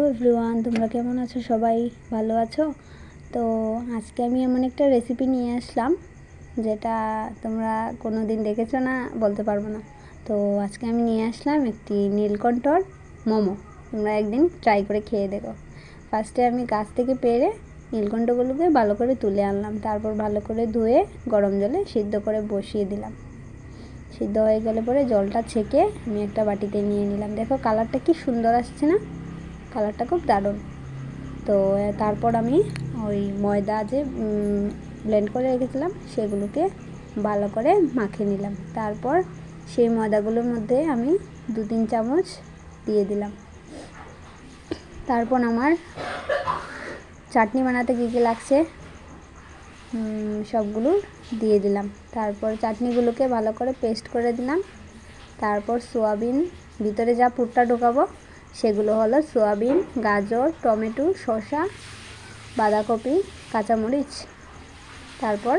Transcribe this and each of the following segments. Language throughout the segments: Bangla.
এভরিওয়ান, তোমরা কেমন আছো? সবাই ভালো আছো তো? আজকে আমি এমন একটা রেসিপি নিয়ে আসলাম যেটা তোমরা কোনো দিন দেখেছো না বলতে পারবো না। তো আজকে আমি নিয়ে আসলাম একটি নীলকণ্ঠর মোমো। তোমরা একদিন ট্রাই করে খেয়ে দেখো। ফার্স্টে আমি গাছ থেকে পেড়ে নীলকণ্ঠগুলোকে ভালো করে তুলে আনলাম, তারপর ভালো করে ধুয়ে গরম জলে সিদ্ধ করে বসিয়ে দিলাম। সিদ্ধ হয়ে গেলে পরে জলটা ছেঁকে আমি একটা বাটিতে নিয়ে নিলাম। দেখো কালারটা কি সুন্দর আসছে না? কালারটা খুব দারুণ। তো তারপর আমি ওই ময়দা যে ব্লেন্ড করে রেখেছিলাম সেগুলোকে ভালো করে মাখিয়ে নিলাম। তারপর সেই ময়দাগুলোর মধ্যে আমি 2-3 চামচ দিয়ে দিলাম। তারপর আমার চাটনি বানাতে কী কী লাগছে সবগুলো দিয়ে দিলাম। তারপর চাটনিগুলোকে ভালো করে পেস্ট করে দিলাম। তারপর সোয়াবিন, ভিতরে যা পুরটা ঢোকাবো সেগুলো হলো সোয়াবিন, গাজর, টমেটো, শসা, বাঁধাকপি, কাঁচামরিচ। তারপর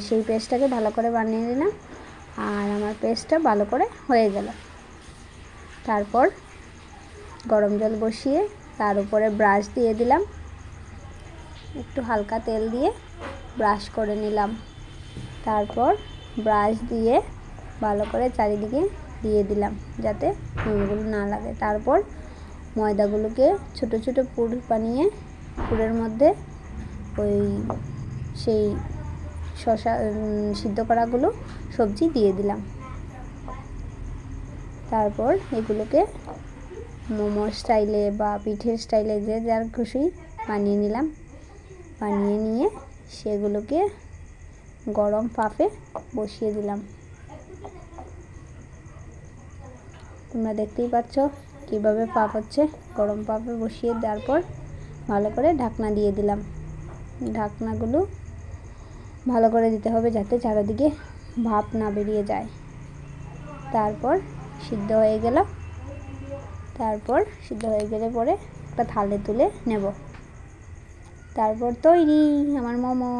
সেই পেস্টটাকে ভালো করে বানিয়ে নিলাম। আর আমার পেস্টটা ভালো করে হয়ে গেল। তারপর গরম জল বসিয়ে তার উপরে ব্রাশ দিয়ে দিলাম, একটু হালকা তেল দিয়ে ব্রাশ করে নিলাম। তারপর ব্রাশ দিয়ে ভালো করে চারিদিকে দিয়ে দিলাম যাতে মোমোগুলো না লাগে। তারপর ময়দাগুলোকে ছোট ছোট পুর বানিয়ে পুরের মধ্যে ওই সেই শসা সিদ্ধ করাগুলো সবজি দিয়ে দিলাম। তারপর এগুলোকে মোমো স্টাইলে বা পিঠের স্টাইলে যে যার খুশি বানিয়ে নিলাম। বানিয়ে নিয়ে সেগুলোকে গরম ভাপে বসিয়ে দিলাম। তোমরা দেখতেই পাচ্ছ কীভাবে ভাপ হচ্ছে। গরম ভাপে বসিয়ে দেওয়ার পর ভালো করে ঢাকনা দিয়ে দিলাম। ঢাকনাগুলো ভালো করে দিতে হবে যাতে চারিদিকে ভাপ না বেরিয়ে যায়। তারপর সিদ্ধ হয়ে গেল। তারপর সিদ্ধ হয়ে গেলে পরে একটা থালে তুলে নেব। তারপর তৈরি আমার মোমো।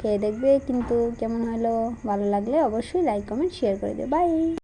খেয়ে দেখবে কিন্তু কেমন হলো। ভালো লাগলে অবশ্যই লাইক, কমেন্ট, শেয়ার করে দেবে। বাই।